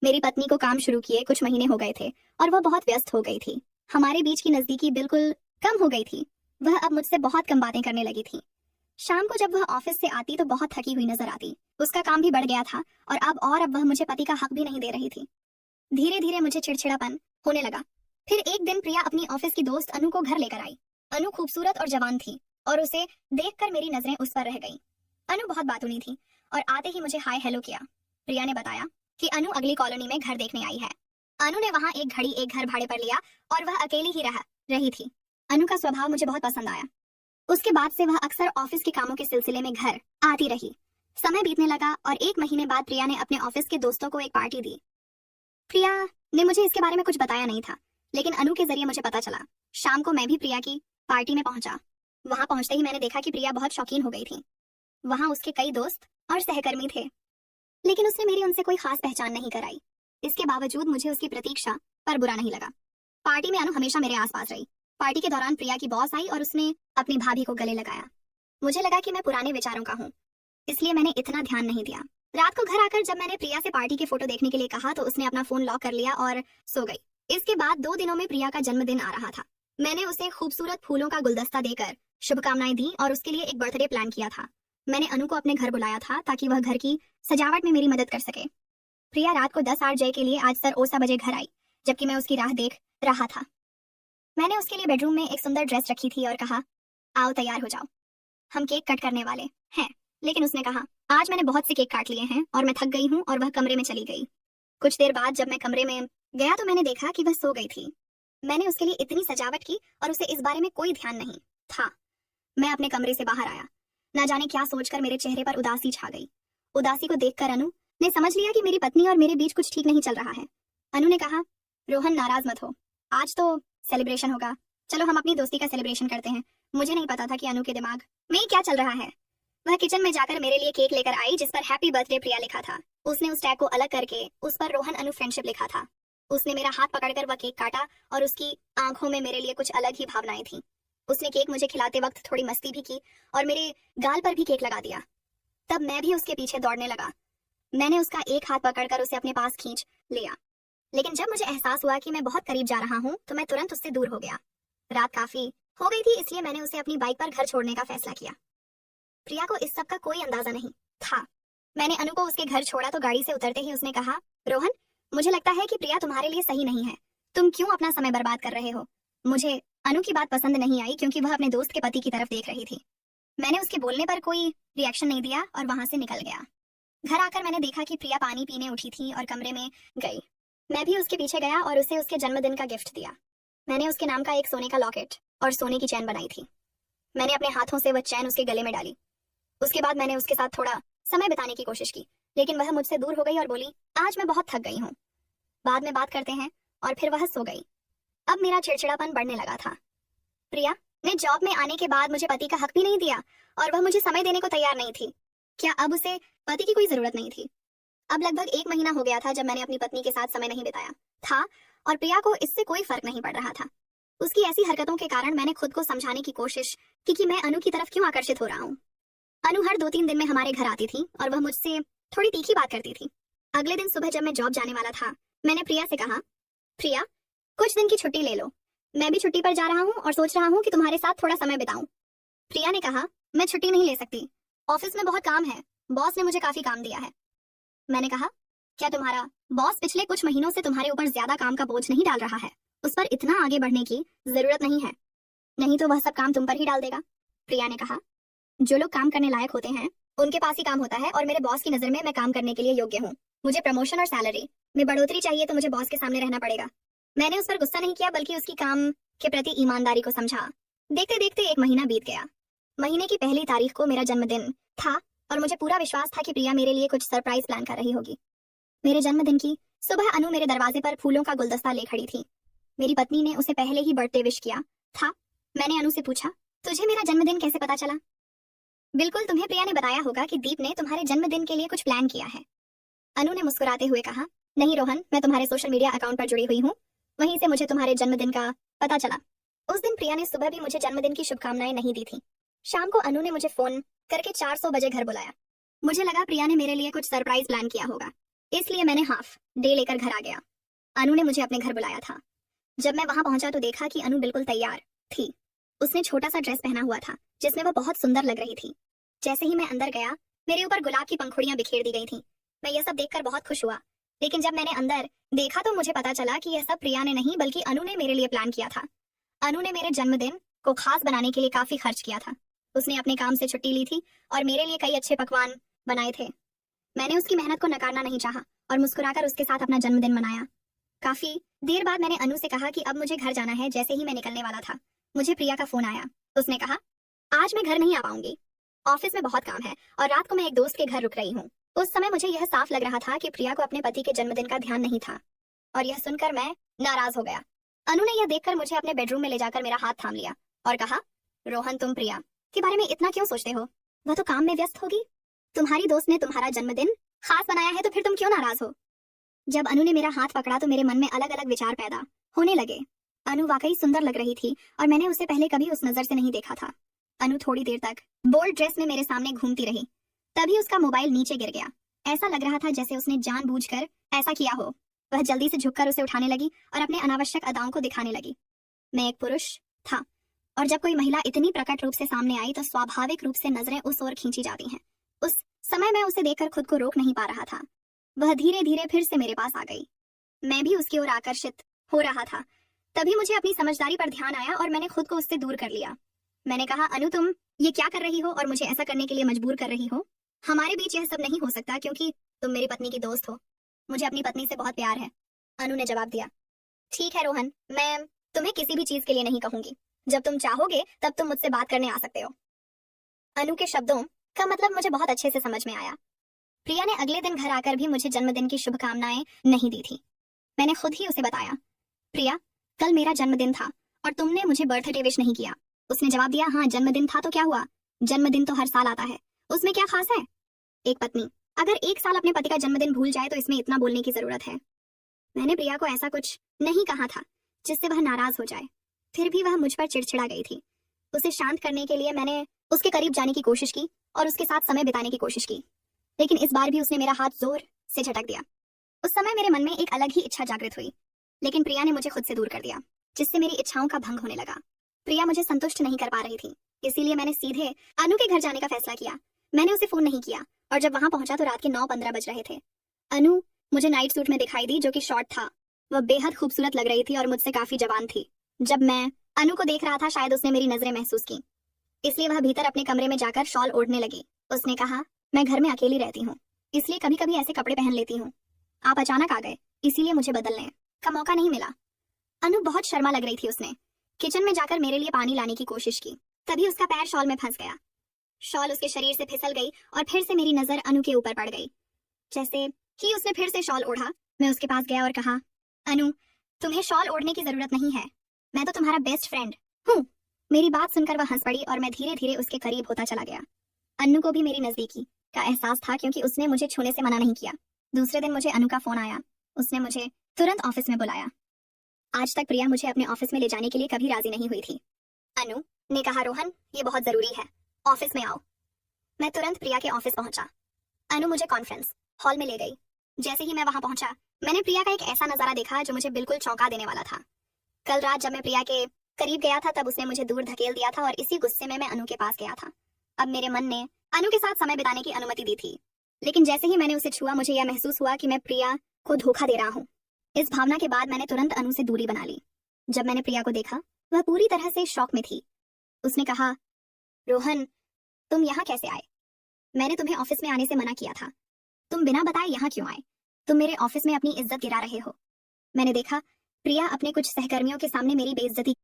मेरी पत्नी को काम शुरू किए कुछ महीने हो गए थे और वह बहुत व्यस्त हो गई थी। हमारे बीच की नजदीकी बिल्कुल कम हो गई थी। वह अब मुझसे बहुत कम बातें करने लगी थी। शाम को जब वह ऑफिस से आती तो बहुत थकी हुई नजर आती। उसका काम भी बढ़ गया था और अब वह मुझे पति का हक भी नहीं दे रही थी। धीरे धीरे मुझे चिड़चिड़ापन होने लगा। फिर एक दिन प्रिया अपनी ऑफिस की दोस्त अनु को घर लेकर आई। अनु खूबसूरत और जवान थी और उसे देखकर मेरी नजरें उस पर रह गईं। अनु बहुत बातूनी थी और आते ही मुझे हाय हेलो किया। प्रिया ने बताया कि अनु अगली कॉलोनी में घर देखने आई है। अनु ने वहां एक घर भाड़े पर लिया और वह अकेली ही रही थी। अनु का स्वभाव मुझे बहुत पसंद आया। उसके बाद से वह अक्सर ऑफिस के कामों के सिलसिले में घर आती रही। समय बीतने लगा और 1 महीने बाद प्रिया ने अपने ऑफिस के दोस्तों को एक पार्टी दी। प्रिया ने मुझे इसके बारे में कुछ बताया नहीं था, लेकिन अनु के जरिए मुझे पता चला। शाम को मैं भी प्रिया की पार्टी में पहुंचा। वहां पहुंचते ही मैंने देखा कि प्रिया बहुत शौकीन हो गई थी। वहां उसके कई दोस्त और सहकर्मी थे, लेकिन उसने मेरी उनसे कोई खास पहचान नहीं कराई। इसके बावजूद मुझे उसकी प्रतीक्षा पर बुरा नहीं लगा। पार्टी में अनु हमेशा मेरे आसपास रही। पार्टी के दौरान प्रिया की बॉस आई और उसने अपनी भाभी को गले लगाया। मुझे लगा कि मैं पुराने विचारों का हूँ, इसलिए मैंने इतना ध्यान नहीं दिया। रात को घर आकर जब मैंने प्रिया से पार्टी के फोटो देखने के लिए कहा तो उसने अपना फोन लॉक कर लिया और सो गई। इसके बाद 2 दिनों में प्रिया का जन्मदिन आ रहा था। मैंने उसे खूबसूरत फूलों का गुलदस्ता देकर शुभकामनाएं दी और उसके लिए एक बर्थडे प्लान किया था। मैंने अनु को अपने घर बुलाया था ताकि वह घर की सजावट में मेरी मदद कर सके। प्रिया रात को 10 8 के लिए आज सर ओसा बजे घर आई, जबकि मैं उसकी राह देख रहा था। मैंने उसके लिए बेडरूम में एक सुंदर ड्रेस रखी थी और कहा, आओ तैयार हो जाओ, हम केक कट करने वाले हैं। लेकिन उसने कहा, आज मैंने बहुत से केक काट लिए हैं और मैं थक गई हूँ, और वह कमरे में चली गई। कुछ देर बाद जब मैं कमरे में गया तो मैंने देखा कि वह सो गई थी। मैंने उसके लिए इतनी सजावट की और उसे इस बारे में कोई ध्यान नहीं था। मैं अपने कमरे से बाहर आया। ना जाने क्या सोचकर मेरे चेहरे पर उदासी छा गई। उदासी को देखकर अनु ने समझ लिया कि मेरी पत्नी और मेरे बीच कुछ ठीक नहीं चल रहा है। अनु ने कहा, रोहन नाराज मत हो, आज तो सेलिब्रेशन होगा, चलो हम अपनी दोस्ती का सेलिब्रेशन करते हैं। मुझे नहीं पता था कि अनु के दिमाग में क्या चल रहा है। वह किचन में जाकर मेरे लिए केक लेकर आई जिस पर हैप्पी बर्थडे प्रिया लिखा था। उसने उस टैग को अलग करके उस पर रोहन अनु फ्रेंडशिप लिखा था। उसने मेरा हाथ पकड़कर वह केक काटा और उसकी आंखों में मेरे लिए कुछ अलग ही भावनाएं थी। उसने केक मुझे खिलाते वक्त थोड़ी मस्ती भी की और मेरे गाल पर भी केक लगा दिया। तब मैं भी उसके पीछे दौड़ने लगा। मैंने उसका एक हाथ पकड़कर उसे अपने पास खींच लिया, लेकिन जब मुझे एहसास हुआ कि मैं बहुत करीब जा रहा हूँ तो मैं तुरंत उससे दूर हो गया। रात काफी हो गई थी, इसलिए मैंने उसे अपनी बाइक पर घर छोड़ने का फैसला किया। प्रिया को इस सब का कोई अंदाजा नहीं था। मैंने अनु को उसके घर छोड़ा तो गाड़ी से उतरते ही उसने कहा, रोहन, मुझे लगता है कि प्रिया तुम्हारे लिए सही नहीं है। तुम क्यों अपना समय बर्बाद कर रहे हो? मुझे अनु की बात पसंद नहीं आई क्योंकि वह अपने दोस्त के पति की तरफ देख रही थी। मैंने उसके बोलने पर कोई रिएक्शन नहीं दिया और वहां से निकल गया। घर आकर मैंने देखा कि प्रिया पानी पीने उठी थी और कमरे में गई। मैं भी उसके पीछे गया और उसे उसके जन्मदिन का गिफ्ट दिया। मैंने उसके नाम का एक सोने का लॉकेट और सोने की चैन बनाई थी। मैंने अपने हाथों से वह चैन उसके गले में डाली। उसके बाद मैंने उसके साथ थोड़ा समय बिताने की कोशिश की, लेकिन वह मुझसे दूर हो गई और बोली, आज मैं बहुत थक गई हूँ, बाद में बात करते हैं, और फिर वह सो गई। अब मेरा चिड़चिड़ापन बढ़ने लगा था। प्रिया ने जॉब में आने के बाद मुझे पति का हक भी नहीं दिया और वह मुझे समय देने को तैयार नहीं थी। क्या अब उसे पति की कोई जरूरत नहीं थी? अब लगभग 1 महीना हो गया था जब मैंने अपनी पत्नी के साथ समय नहीं बिताया था और प्रिया को इससे कोई फर्क नहीं पड़ रहा था। उसकी ऐसी हरकतों के कारण मैंने खुद को समझाने की कोशिश की कि मैं अनु की तरफ क्यों आकर्षित हो रहा हूँ। अनु हर 2-3 दिन में हमारे घर आती थी और वह मुझसे थोड़ी तीखी बात करती थी। अगले दिन सुबह जब मैं जॉब जाने वाला था, मैंने प्रिया से कहा, प्रिया, कुछ दिन की छुट्टी ले लो, मैं भी छुट्टी पर जा रहा हूँ और सोच रहा हूँ कि तुम्हारे साथ थोड़ा समय बिताऊं। प्रिया ने कहा, मैं छुट्टी नहीं ले सकती, ऑफिस में बहुत काम है, बॉस ने मुझे काफी काम दिया है। मैंने कहा, क्या तुम्हारा बॉस पिछले कुछ महीनों से तुम्हारे ऊपर ज्यादा काम का बोझ नहीं डाल रहा है? उस पर इतना आगे बढ़ने की जरूरत नहीं है, नहीं तो वह सब काम तुम पर ही डाल देगा। प्रिया ने कहा, जो लोग काम करने लायक होते हैं उनके पास ही काम होता है और मेरे बॉस की नजर में मैं काम करने के लिए योग्य हूँ। मुझे प्रमोशन और सैलरी में बढ़ोतरी चाहिए तो मुझे बॉस के सामने रहना पड़ेगा। मैंने उस पर गुस्सा नहीं किया बल्कि उसकी काम के प्रति ईमानदारी को समझा। देखते देखते 1 महीना बीत गया। महीने की पहली तारीख को मेरा जन्मदिन था और मुझे पूरा विश्वास था कि प्रिया मेरे लिए कुछ सरप्राइज प्लान कर रही होगी। मेरे जन्मदिन की सुबह अनु मेरे दरवाजे पर फूलों का गुलदस्ता ले खड़ी थी। मेरी पत्नी ने उसे पहले ही बर्थडे विश किया था। मैंने अनु से पूछा, तुझे मेरा जन्मदिन कैसे पता चला? बिल्कुल, तुम्हें प्रिया ने बताया होगा कि दीप ने तुम्हारे जन्मदिन के लिए कुछ प्लान किया है। अनु ने मुस्कुराते हुए कहा, नहीं रोहन, मैं तुम्हारे सोशल मीडिया अकाउंट पर जुड़ी हुई हूँ, वहीं से मुझे तुम्हारे जन्मदिन का पता चला। उस दिन प्रिया ने सुबह भी मुझे जन्मदिन की शुभकामनाएं नहीं दी थी। शाम को अनु ने मुझे फोन करके 400 बजे घर बुलाया। मुझे लगा प्रिया ने मेरे लिए कुछ सरप्राइज प्लान किया होगा। इसलिए मैंने हाफ डे लेकर घर आ गया। अनु ने मुझे अपने घर बुलाया था। जब मैं वहां पहुंचा तो देखा कि अनु बिल्कुल तैयार थी। उसने छोटा सा ड्रेस पहना हुआ था जिसमें वो बहुत सुंदर लग रही थी। जैसे ही मैं अंदर गया, मेरे ऊपर गुलाब की पंखुड़ियां बिखेर दी गई थी। मैं यह सब देखकर बहुत खुश हुआ, लेकिन जब मैंने अंदर देखा तो मुझे पता चला कि यह सब प्रिया ने नहीं बल्कि अनु ने मेरे लिए प्लान किया था। अनु ने मेरे जन्मदिन को खास बनाने के लिए काफी खर्च किया था। उसने अपने काम से छुट्टी ली थी और मेरे लिए कई अच्छे पकवान बनाए थे। मैंने उसकी मेहनत को नकारना नहीं चाहा और मुस्कुराकर उसके साथ अपना जन्मदिन मनाया। काफी देर बाद मैंने अनु से कहा कि अब मुझे घर जाना है। जैसे ही मैं निकलने वाला था, मुझे प्रिया का फोन आया। उसने कहा, आज मैं घर नहीं आ पाऊंगी, ऑफिस में बहुत काम है और रात को मैं एक दोस्त के घर रुक रही हूँ। उस समय मुझे यह साफ लग रहा था कि प्रिया को अपने पति के जन्मदिन का ध्यान नहीं था, और यह सुनकर मैं नाराज हो गया। अनु ने यह देखकर मुझे अपने बेडरूम में ले जाकर मेरा हाथ थाम लिया और कहा, रोहन, तुम प्रिया के बारे में इतना क्यों सोचते हो? वह तो काम में व्यस्त होगी। तुम्हारी दोस्त ने तुम्हारा जन्मदिन खास बनाया है तो फिर तुम क्यों नाराज हो? जब अनु ने मेरा हाथ पकड़ा तो मेरे मन में अलग अलग विचार पैदा होने लगे। अनु वाकई सुंदर लग रही थी और मैंने उसे पहले कभी उस नजर से नहीं देखा था। अनु थोड़ी देर तक बोल्ड ड्रेस में मेरे सामने घूमती रही, तभी उसका मोबाइल नीचे गिर गया। ऐसा लग रहा था जैसे उसने जानबूझकर ऐसा किया हो। वह जल्दी से झुककर उसे उठाने लगी और अपने अनावश्यक अदाओं को दिखाने लगी। मैं एक पुरुष था और जब कोई महिला इतनी प्रकट रूप से सामने आई तो स्वाभाविक रूप से नजरें उस ओर खींची जाती हैं। उस समय मैं उसे देखकर खुद को रोक नहीं पा रहा था। वह धीरे धीरे फिर से मेरे पास आ गई। मैं भी उसकी ओर आकर्षित हो रहा था। तभी मुझे अपनी समझदारी पर ध्यान आया और मैंने खुद को उससे दूर कर लिया। मैंने कहा, अनु, तुम ये क्या कर रही हो और मुझे ऐसा करने के लिए मजबूर कर रही हो? हमारे बीच यह सब नहीं हो सकता क्योंकि तुम मेरी पत्नी की दोस्त हो। मुझे अपनी पत्नी से बहुत प्यार है। अनु ने जवाब दिया, ठीक है रोहन, मैं तुम्हें किसी भी चीज के लिए नहीं कहूंगी। जब तुम चाहोगे तब तुम मुझसे बात करने आ सकते हो। अनु के शब्दों का मतलब मुझे बहुत अच्छे से समझ में आया। प्रिया ने अगले दिन घर आकर भी मुझे जन्मदिन की शुभकामनाएं नहीं दी थी। मैंने खुद ही उसे बताया, प्रिया, कल मेरा जन्मदिन था और तुमने मुझे बर्थडे विश नहीं किया। उसने जवाब दिया, हाँ, जन्मदिन था तो क्या हुआ? जन्मदिन तो हर साल आता है, उसमें क्या खास है? एक पत्नी अगर एक साल अपने पति का जन्मदिन भूल जाए तो इसमें इतना बोलने की जरूरत है? मैंने प्रिया को ऐसा कुछ नहीं कहा था जिससे वह नाराज हो जाए, फिर भी वह मुझ पर चिड़चिड़ा गई थी। उसे शांत करने के लिए मैंने उसके करीब जाने की कोशिश की और उसके साथ समय बिताने की कोशिश की, लेकिन इस बार भी उसने मेरा हाथ जोर से झटक दिया। उस समय मेरे मन में एक अलग ही इच्छा जागृत हुई, लेकिन प्रिया ने मुझे खुद से दूर कर दिया, जिससे मेरी इच्छाओं का भंग होने लगा। प्रिया मुझे संतुष्ट नहीं कर पा रही थी, इसीलिए मैंने सीधे अनु के घर जाने का फैसला किया। मैंने उसे फोन नहीं किया और जब वहां पहुंचा तो रात के 9:15 बज रहे थे। अनु मुझे नाइट सूट में दिखाई दी जो कि शॉर्ट था। वह बेहद खूबसूरत लग रही थी और मुझसे काफी जवान थी। जब मैं अनु को देख रहा था शायद उसने मेरी नजरें महसूस की, इसलिए वह भीतर अपने कमरे में जाकर शॉल ओढ़ने लगी। उसने कहा, मैं घर में अकेली रहती हूँ, इसलिए कभी कभी ऐसे कपड़े पहन लेती हूँ। आप अचानक आ गए, इसीलिए मुझे बदलने का मौका नहीं मिला। अनु बहुत शर्मा लग रही थी। उसने किचन में जाकर मेरे लिए पानी लाने की कोशिश की, तभी उसका पैर शॉल में फंस गया। शॉल उसके शरीर से फिसल गई और फिर से मेरी नजर अनु के ऊपर पड़ गई। जैसे ही उसने फिर से शॉल ओढ़ा, मैं उसके पास गया और कहा, अनु, तुम्हें शॉल ओढ़ने की जरूरत नहीं है, मैं तो तुम्हारा बेस्ट फ्रेंड हूँ। मेरी बात सुनकर वह हंस पड़ी और मैं धीरे धीरे उसके करीब होता चला गया। अनु को भी मेरी नजदीकी का एहसास था क्योंकि उसने मुझे छूने से मना नहीं किया। दूसरे दिन मुझे अनु का फोन आया। उसने मुझे तुरंत ऑफिस में बुलाया। आज तक प्रिया मुझे अपने ऑफिस में ले जाने के लिए कभी राजी नहीं हुई थी। अनु ने कहा, रोहन, ये बहुत जरूरी है, ऑफिस में आओ। मैं तुरंत प्रिया के ऑफिस पहुंचा। अनु मुझे कॉन्फ्रेंस हॉल में ले गई। जैसे ही मैं वहां पहुंचा, मैंने प्रिया का एक ऐसा नजारा देखा जो मुझे बिल्कुल चौंका देने वाला था। कल रात जब मैं प्रिया के करीब गया था तब उसने मुझे दूर धकेल दिया था और इसी गुस्से में मैं अनु के पास गया था। अब मेरे मन ने अनु के साथ समय बिताने की अनुमति दी थी, लेकिन जैसे ही मैंने उसे छुआ मुझे यह महसूस हुआ कि मैं प्रिया को धोखा दे रहा हूँ। इस भावना के बाद मैंने तुरंत अनु से दूरी बना ली। जब मैंने प्रिया को देखा, वह पूरी तरह से शॉक में थी। उसने कहा, रोहन, तुम यहाँ कैसे आए? मैंने तुम्हें ऑफिस में आने से मना किया था, तुम बिना बताए यहाँ क्यों आए? तुम मेरे ऑफिस में अपनी इज्जत गिरा रहे हो। मैंने देखा प्रिया अपने कुछ सहकर्मियों के सामने मेरी बेइज्जती